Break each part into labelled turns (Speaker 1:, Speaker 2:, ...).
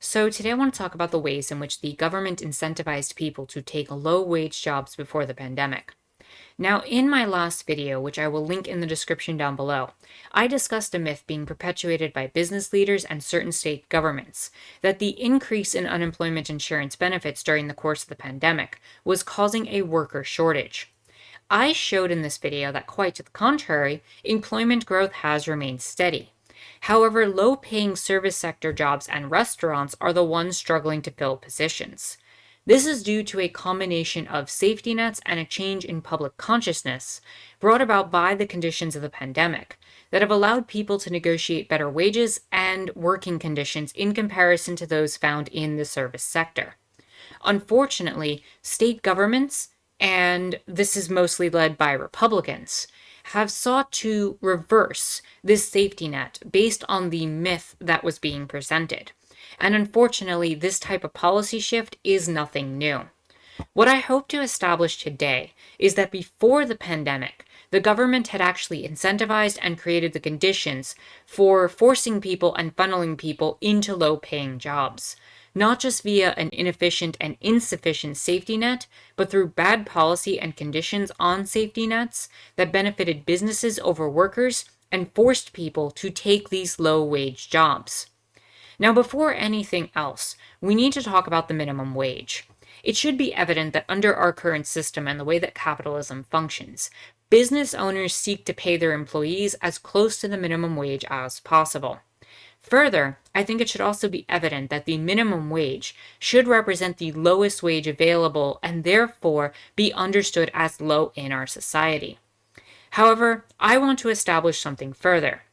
Speaker 1: So, today I want to talk about the ways in which the government incentivized people to take low wage jobs before the pandemic. Now, in my last video, which I will link in the description down below, I discussed a myth being perpetuated by business leaders and certain state governments that the increase in unemployment insurance benefits during the course of the pandemic was causing a worker shortage. I showed in this video that quite to the contrary, employment growth has remained steady. However, low paying service sector jobs and restaurants are the ones struggling to fill positions. This is due to a combination of safety nets and a change in public consciousness brought about by the conditions of the pandemic that have allowed people to negotiate better wages and working conditions in comparison to those found in the service sector. Unfortunately, state governments, and this is mostly led by Republicans, have sought to reverse this safety net based on the myth that was being presented. And unfortunately, this type of policy shift is nothing new. What I hope to establish today is that before the pandemic, the government had actually incentivized and created the conditions for forcing people and funneling people into low paying jobs, not just via an inefficient and insufficient safety net, but through bad policy and conditions on safety nets that benefited businesses over workers and forced people to take these low wage jobs. Now, before anything else, we need to talk about the minimum wage. It should be evident that under our current system and the way that capitalism functions, business owners seek to pay their employees as close to the minimum wage as possible. Further, I think it should also be evident that the minimum wage should represent the lowest wage available and therefore be understood as low in our society. However, I want to establish something further.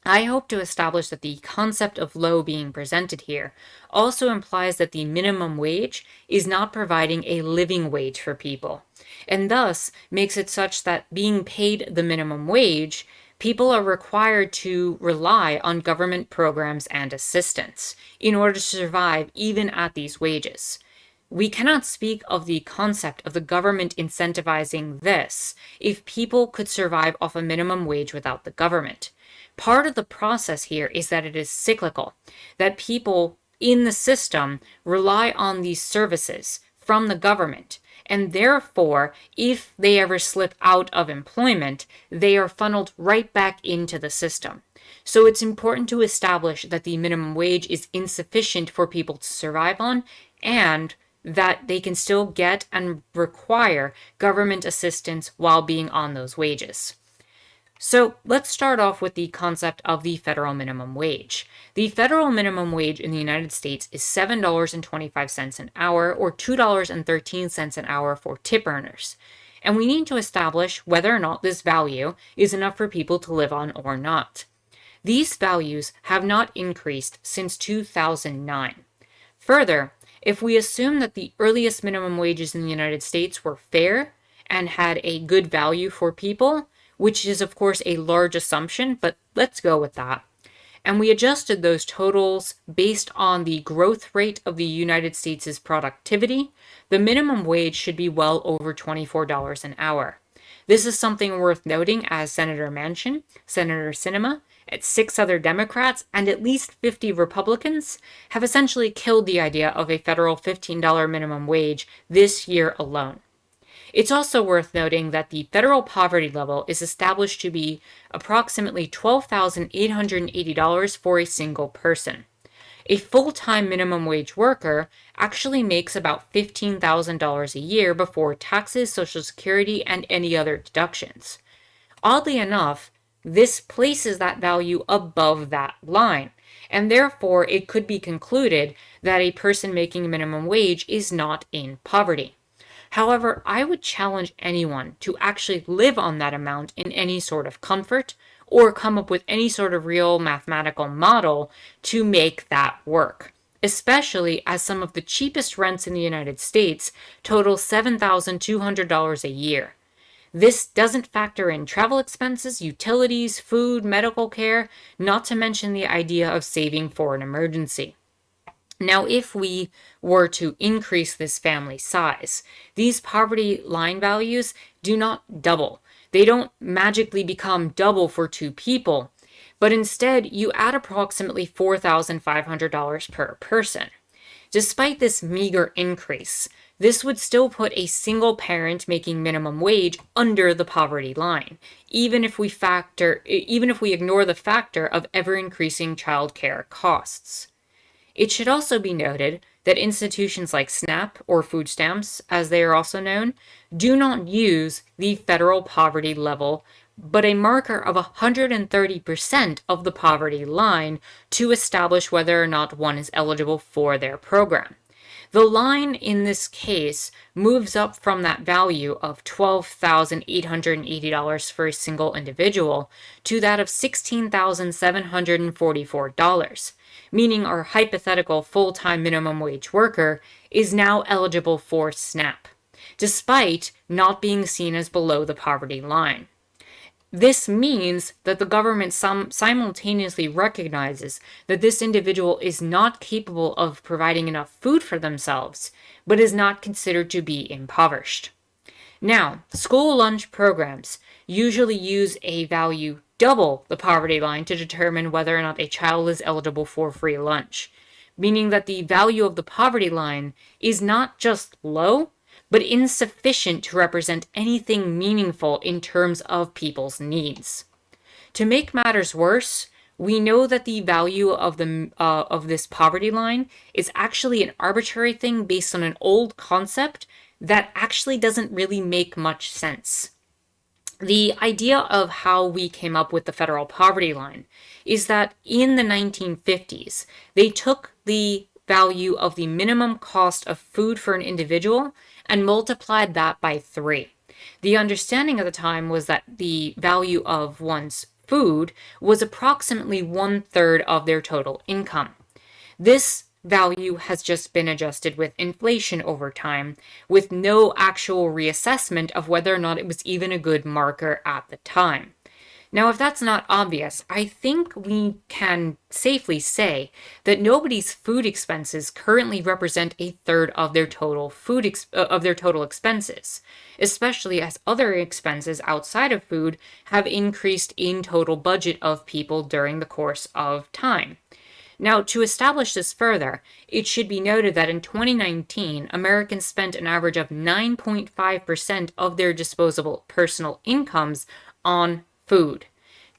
Speaker 1: I hope to establish that the concept of low being presented here also implies that the minimum wage is not providing a living wage for people, and thus makes it such that being paid the minimum wage, people are required to rely on government programs and assistance in order to survive even at these wages. We cannot speak of the concept of the government incentivizing this if people could survive off a minimum wage without the government. Part of the process here is that it is cyclical, that people in the system rely on these services from the government, and therefore, if they ever slip out of employment, they are funneled right back into the system. So it's important to establish that the minimum wage is insufficient for people to survive on, and that they can still get and require government assistance while being on those wages. So let's start off with the concept of the federal minimum wage. The federal minimum wage in the United States is $7.25 an hour, or $2.13 an hour for tip earners. And we need to establish whether or not this value is enough for people to live on or not. These values have not increased since 2009. Further, if we assume that the earliest minimum wages in the United States were fair and had a good value for people, which is of course a large assumption, but let's go with that, and we adjusted those totals based on the growth rate of the United States' productivity, the minimum wage should be well over $24 an hour. This is something worth noting, as Senator Manchin, Senator Sinema, and 6 other Democrats, and at least 50 Republicans have essentially killed the idea of a federal $15 minimum wage this year alone. It's also worth noting that the federal poverty level is established to be approximately $12,880 for a single person. A full-time minimum wage worker actually makes about $15,000 a year before taxes, Social Security, and any other deductions. Oddly enough, this places that value above that line, and therefore it could be concluded that a person making minimum wage is not in poverty. However, I would challenge anyone to actually live on that amount in any sort of comfort or come up with any sort of real mathematical model to make that work, especially as some of the cheapest rents in the United States total $7,200 a year. This doesn't factor in travel expenses, utilities, food, medical care, not to mention the idea of saving for an emergency. Now, if we were to increase this family size, these poverty line values do not double. They don't magically become double for 2 people. but instead you add approximately $4,500 per person. Despite this meager increase, this would still put a single parent making minimum wage under the poverty line, even if we ignore the factor of ever-increasing childcare costs. It should also be noted that institutions like SNAP, or food stamps as they are also known, do not use the federal poverty level, but a marker of 130% of the poverty line to establish whether or not one is eligible for their program. The line in this case moves up from that value of $12,880 for a single individual to that of $16,744, meaning our hypothetical full-time minimum wage worker is now eligible for SNAP, despite not being seen as below the poverty line. This means that the government simultaneously recognizes that this individual is not capable of providing enough food for themselves, but is not considered to be impoverished. Now, school lunch programs usually use a value double the poverty line to determine whether or not a child is eligible for free lunch, meaning that the value of the poverty line is not just low, but insufficient to represent anything meaningful in terms of people's needs. To make matters worse, we know that the value of this poverty line is actually an arbitrary thing based on an old concept that actually doesn't really make much sense. The idea of how we came up with the federal poverty line is that in the 1950s, they took the value of the minimum cost of food for an individual and multiplied that by 3. The understanding at the time was that the value of one's food was approximately 1/3 of their total income. This value has just been adjusted with inflation over time, with no actual reassessment of whether or not it was even a good marker at the time. Now, if that's not obvious, I think we can safely say that nobody's food expenses currently represent 1/3 of their total expenses, especially as other expenses outside of food have increased in total budget of people during the course of time. Now, to establish this further, it should be noted that in 2019, Americans spent an average of 9.5% of their disposable personal incomes on food,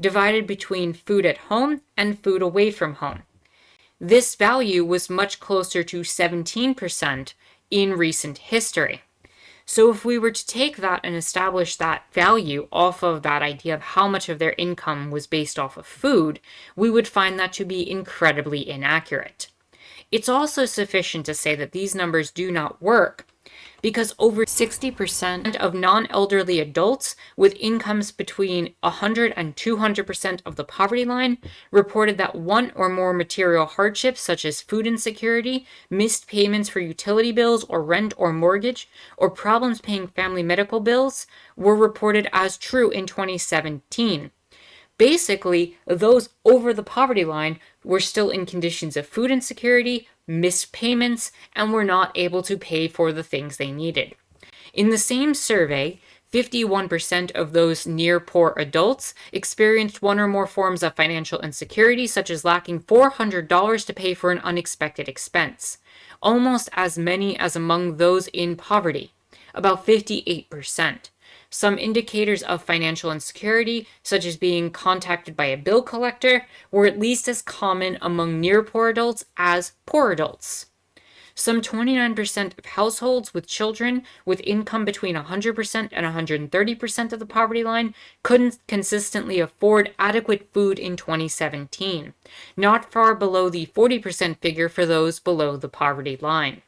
Speaker 1: divided between food at home and food away from home. This value was much closer to 17% in recent history. So if we were to take that and establish that value off of that idea of how much of their income was based off of food, we would find that to be incredibly inaccurate. It's also sufficient to say that these numbers do not work because over 60% of non-elderly adults with incomes between 100 and 200% of the poverty line reported that one or more material hardships such as food insecurity, missed payments for utility bills or rent or mortgage, or problems paying family medical bills were reported as true in 2017. Basically, those over the poverty line were still in conditions of food insecurity, missed payments, and were not able to pay for the things they needed. In the same survey, 51% of those near poor adults experienced one or more forms of financial insecurity, such as lacking $400 to pay for an unexpected expense, almost as many as among those in poverty, about 58%. Some indicators of financial insecurity, such as being contacted by a bill collector, were at least as common among near poor adults as poor adults. Some 29% of households with children with income between 100% and 130% of the poverty line couldn't consistently afford adequate food in 2017, not far below the 40% figure for those below the poverty line.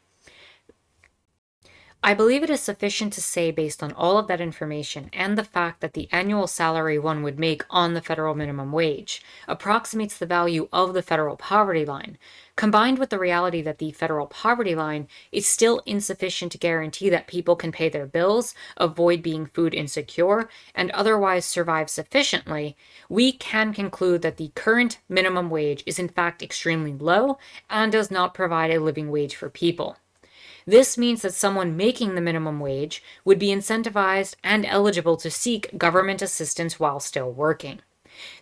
Speaker 1: I believe it is sufficient to say, based on all of that information and the fact that the annual salary one would make on the federal minimum wage approximates the value of the federal poverty line, combined with the reality that the federal poverty line is still insufficient to guarantee that people can pay their bills, avoid being food insecure, and otherwise survive sufficiently, we can conclude that the current minimum wage is in fact extremely low and does not provide a living wage for people. This means that someone making the minimum wage would be incentivized and eligible to seek government assistance while still working.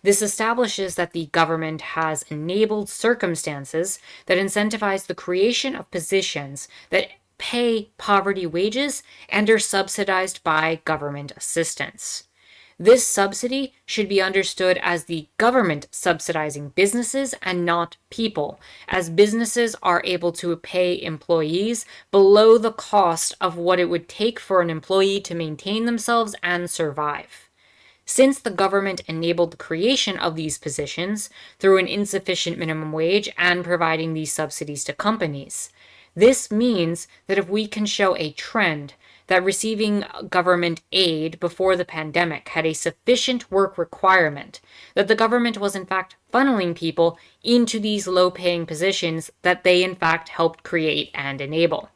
Speaker 1: This establishes that the government has enabled circumstances that incentivize the creation of positions that pay poverty wages and are subsidized by government assistance. This subsidy should be understood as the government subsidizing businesses and not people, as businesses are able to pay employees below the cost of what it would take for an employee to maintain themselves and survive. Since the government enabled the creation of these positions through an insufficient minimum wage and providing these subsidies to companies, this means that if we can show a trend that receiving government aid before the pandemic had a sufficient work requirement, that the government was in fact funneling people into these low-paying positions that they in fact helped create and enable.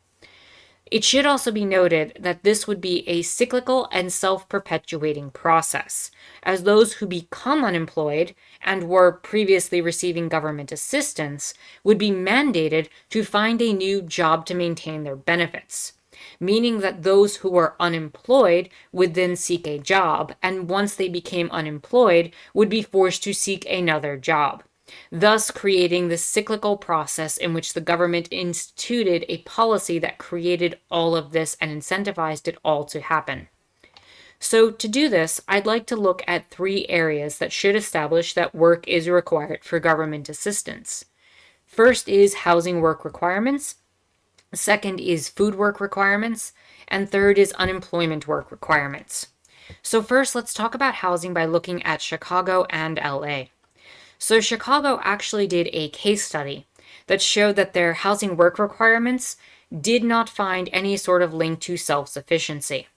Speaker 1: It should also be noted that this would be a cyclical and self-perpetuating process, as those who become unemployed and were previously receiving government assistance would be mandated to find a new job to maintain their benefits, meaning that those who were unemployed would then seek a job, and once they became unemployed, would be forced to seek another job, thus creating this cyclical process in which the government instituted a policy that created all of this and incentivized it all to happen. So to do this, I'd like to look at 3 areas that should establish that work is required for government assistance. First is housing work requirements. Second is food work requirements, and third is unemployment work requirements. So first, let's talk about housing by looking at Chicago and LA. So Chicago actually did a case study that showed that their housing work requirements did not find any sort of link to self-sufficiency.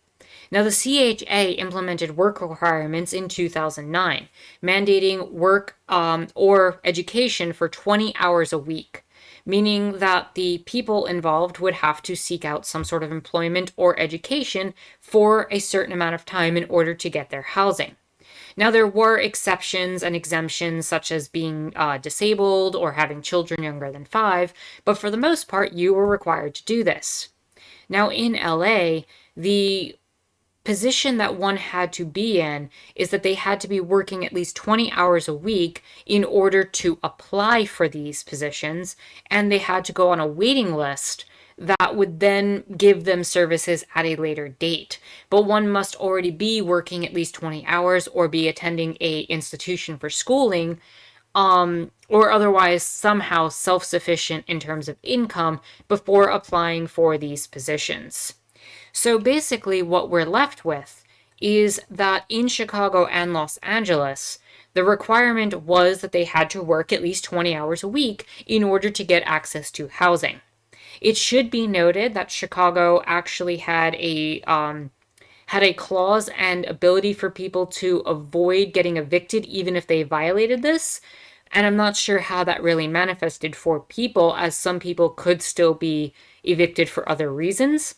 Speaker 1: Now, the CHA implemented work requirements in 2009, mandating work or education for 20 hours a week, meaning that the people involved would have to seek out some sort of employment or education for a certain amount of time in order to get their housing. Now, there were exceptions and exemptions, such as being disabled or having children younger than 5, but for the most part, you were required to do this. Now, in LA, the position that one had to be in is that they had to be working at least 20 hours a week in order to apply for these positions, and they had to go on a waiting list that would then give them services at a later date. But one must already be working at least 20 hours or be attending a institution for schooling, or otherwise somehow self-sufficient in terms of income before applying for these positions. So basically what we're left with is that in Chicago and Los Angeles, the requirement was that they had to work at least 20 hours a week in order to get access to housing. It should be noted that Chicago actually had a clause and ability for people to avoid getting evicted even if they violated this. And I'm not sure how that really manifested for people, as some people could still be evicted for other reasons.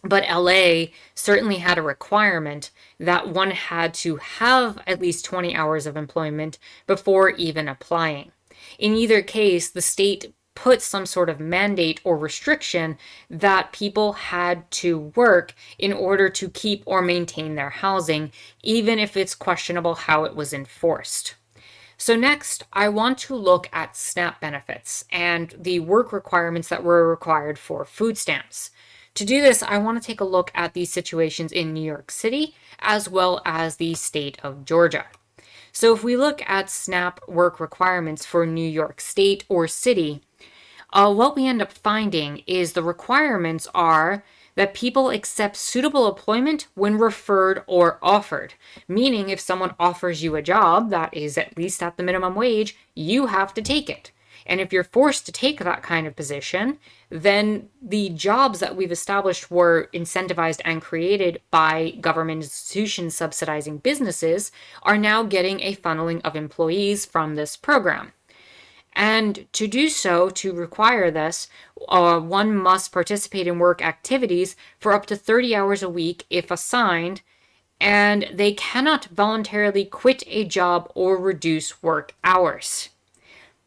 Speaker 1: But LA certainly had a requirement that one had to have at least 20 hours of employment before even applying. In either case, the state put some sort of mandate or restriction that people had to work in order to keep or maintain their housing, even if it's questionable how it was enforced. So next, I want to look at SNAP benefits and the work requirements that were required for food stamps. To do this, I want to take a look at these situations in New York City as well as the state of Georgia. So if we look at SNAP work requirements for New York State or city, what we end up finding is the requirements are that people accept suitable employment when referred or offered. Meaning if someone offers you a job that is at least at the minimum wage, you have to take it. And if you're forced to take that kind of position, then the jobs that we've established were incentivized and created by government institutions subsidizing businesses are now getting a funneling of employees from this program. And to do so, to require this, one must participate in work activities for up to 30 hours a week if assigned, and they cannot voluntarily quit a job or reduce work hours.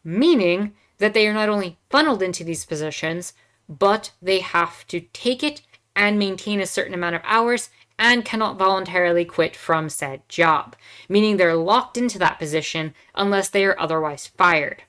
Speaker 1: Meaning that they are not only funneled into these positions, but they have to take it and maintain a certain amount of hours and cannot voluntarily quit from said job, meaning they're locked into that position unless they are otherwise fired.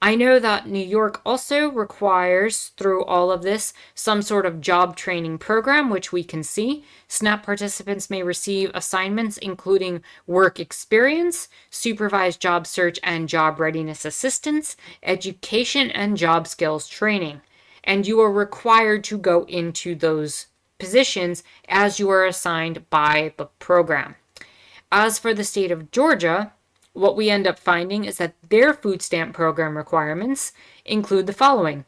Speaker 1: I know that New York also requires, through all of this, some sort of job training program, which we can see. SNAP participants may receive assignments including work experience, supervised job search and job readiness assistance, education, and job skills training. And you are required to go into those positions as you are assigned by the program. As for the state of Georgia, what we end up finding is that their food stamp program requirements include the following: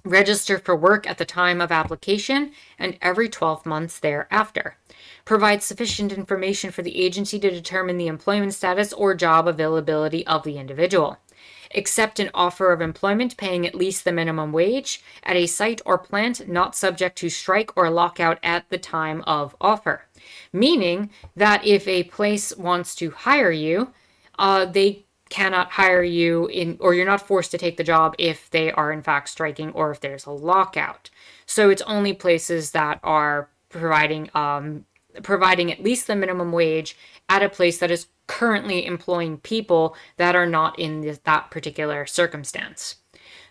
Speaker 1: register for work at the time of application and every 12 months thereafter. Provide sufficient information for the agency to determine the employment status or job availability of the individual. Accept an offer of employment paying at least the minimum wage at a site or plant not subject to strike or lockout at the time of offer. Meaning that if a place wants to hire you, they cannot hire you or you're not forced to take the job if they are in fact striking or if there's a lockout. So it's only places that are providing at least the minimum wage at a place that is currently employing people that are not in that particular circumstance.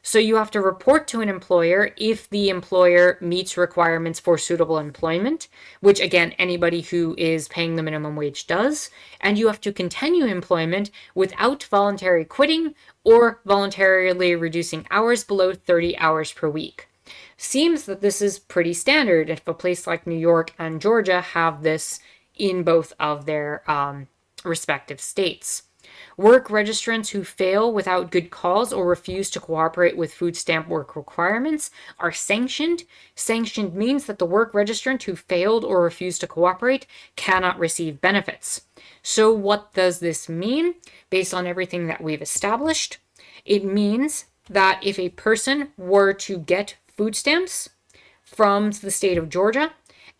Speaker 1: So you have to report to an employer if the employer meets requirements for suitable employment, which again, anybody who is paying the minimum wage does, and you have to continue employment without voluntary quitting or voluntarily reducing hours below 30 hours per week. Seems that this is pretty standard if a place like New York and Georgia have this in both of their respective states. Work registrants who fail without good cause or refuse to cooperate with food stamp work requirements are sanctioned. Sanctioned means that the work registrant who failed or refused to cooperate cannot receive benefits. So what does this mean? Based on everything that we've established, it means that if a person were to get food stamps from the state of Georgia,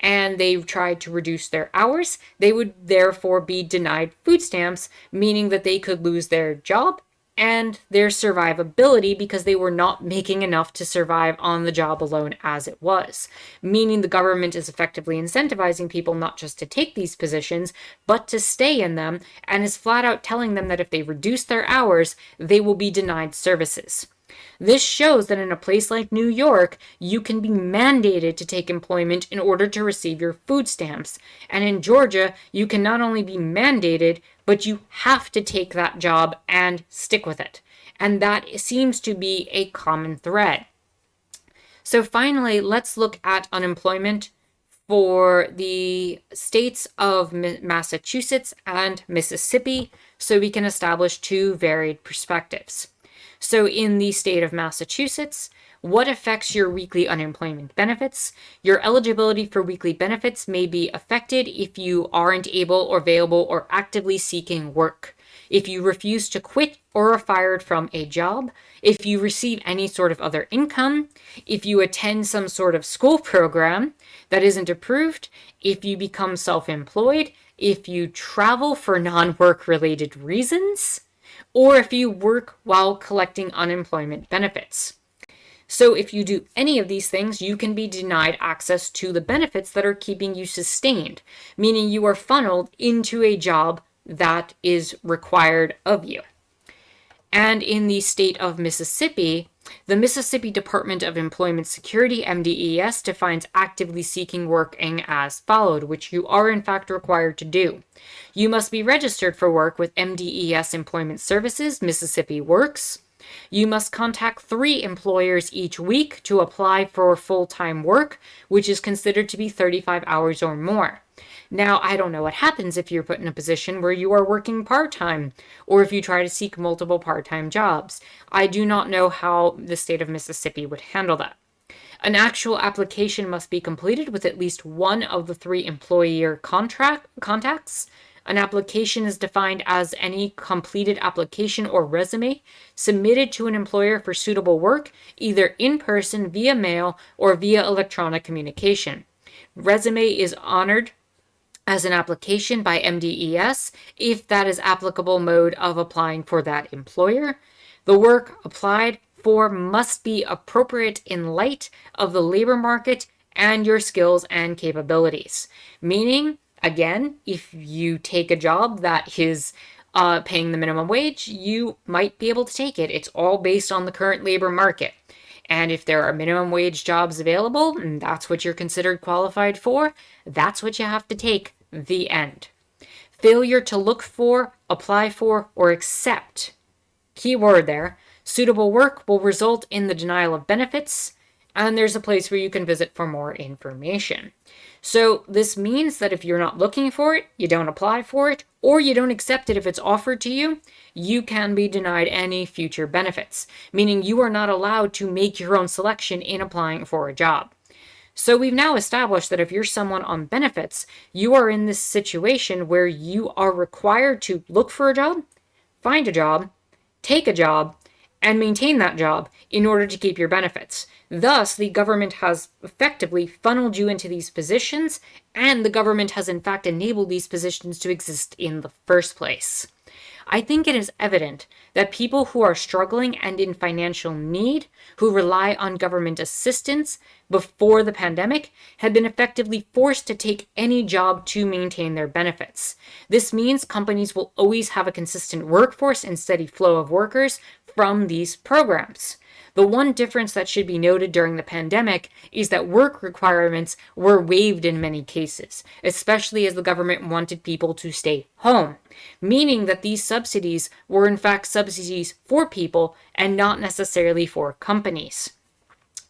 Speaker 1: and they tried to reduce their hours, they would therefore be denied food stamps, meaning that they could lose their job and their survivability because they were not making enough to survive on the job alone as it was. Meaning the government is effectively incentivizing people not just to take these positions, but to stay in them, and is flat out telling them that if they reduce their hours, they will be denied services. This shows that in a place like New York, you can be mandated to take employment in order to receive your food stamps. And in Georgia, you can not only be mandated, but you have to take that job and stick with it. And that seems to be a common thread. So finally, let's look at unemployment for the states of Massachusetts and Mississippi so we can establish two varied perspectives. So in the state of Massachusetts, what affects your weekly unemployment benefits? Your eligibility for weekly benefits may be affected if you aren't able or available or actively seeking work, if you refuse to quit or are fired from a job, if you receive any sort of other income, if you attend some sort of school program that isn't approved, if you become self-employed, if you travel for non-work related reasons, or if you work while collecting unemployment benefits. So if you do any of these things, you can be denied access to the benefits that are keeping you sustained, meaning you are funneled into a job that is required of you. And in the state of Mississippi, the Mississippi Department of Employment Security, MDES, defines actively seeking working as followed, which you are in fact required to do. You must be registered for work with MDES Employment Services, Mississippi Works. You must contact 3 employers each week to apply for full-time work, which is considered to be 35 hours or more. Now, I don't know what happens if you're put in a position where you are working part-time, or if you try to seek multiple part-time jobs. I do not know how the state of Mississippi would handle that. An actual application must be completed with at least one of the 3 employer contacts. An application is defined as any completed application or resume submitted to an employer for suitable work, either in person, via mail, or via electronic communication. Resume is honored as an application by MDES if that is applicable mode of applying for that employer. The work applied for must be appropriate in light of the labor market and your skills and capabilities. Meaning, again, if you take a job that is paying the minimum wage, you might be able to take it. It's all based on the current labor market. And if there are minimum wage jobs available, and that's what you're considered qualified for, that's what you have to take. The end. Failure to look for, apply for, or accept, key word there, suitable work will result in the denial of benefits, and there's a place where you can visit for more information. So this means that if you're not looking for it, you don't apply for it, or you don't accept it if it's offered to you, you can be denied any future benefits, meaning you are not allowed to make your own selection in applying for a job. So we've now established that if you're someone on benefits, you are in this situation where you are required to look for a job, find a job, take a job, and maintain that job in order to keep your benefits. Thus, the government has effectively funneled you into these positions, and the government has in fact enabled these positions to exist in the first place. I think it is evident that people who are struggling and in financial need, who rely on government assistance before the pandemic, have been effectively forced to take any job to maintain their benefits. This means companies will always have a consistent workforce and steady flow of workers from these programs. The one difference that should be noted during the pandemic is that work requirements were waived in many cases, especially as the government wanted people to stay home, meaning that these subsidies were in fact subsidies for people and not necessarily for companies.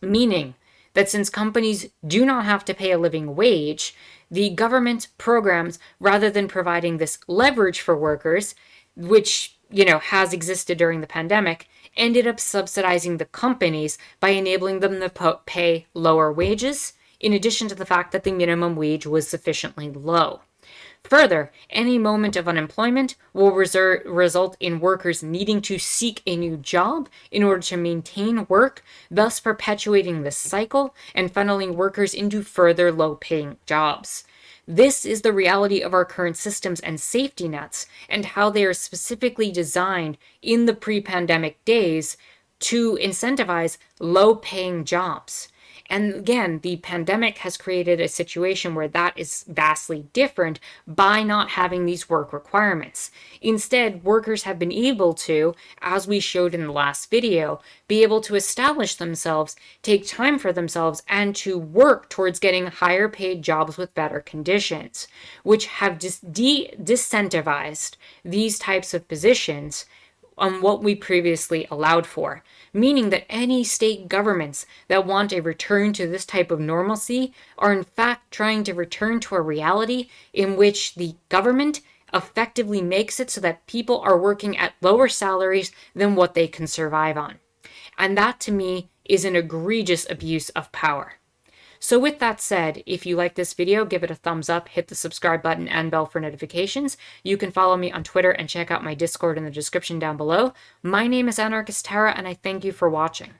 Speaker 1: Meaning that since companies do not have to pay a living wage, the government programs, rather than providing this leverage for workers, which has existed during the pandemic, ended up subsidizing the companies by enabling them to pay lower wages, in addition to the fact that the minimum wage was sufficiently low. Further, any moment of unemployment will result in workers needing to seek a new job in order to maintain work, thus perpetuating this cycle and funneling workers into further low-paying jobs. This is the reality of our current systems and safety nets and how they are specifically designed in the pre-pandemic days to incentivize low-paying jobs. And again, the pandemic has created a situation where that is vastly different by not having these work requirements. Instead, workers have been able to, as we showed in the last video, be able to establish themselves, take time for themselves, and to work towards getting higher paid jobs with better conditions, which have disincentivized these types of positions on what we previously allowed for, meaning that any state governments that want a return to this type of normalcy are in fact trying to return to a reality in which the government effectively makes it so that people are working at lower salaries than what they can survive on. And that to me is an egregious abuse of power. So with that said, if you like this video, give it a thumbs up, hit the subscribe button and bell for notifications. You can follow me on Twitter and check out my Discord in the description down below. My name is Anarchist Tara, and I thank you for watching.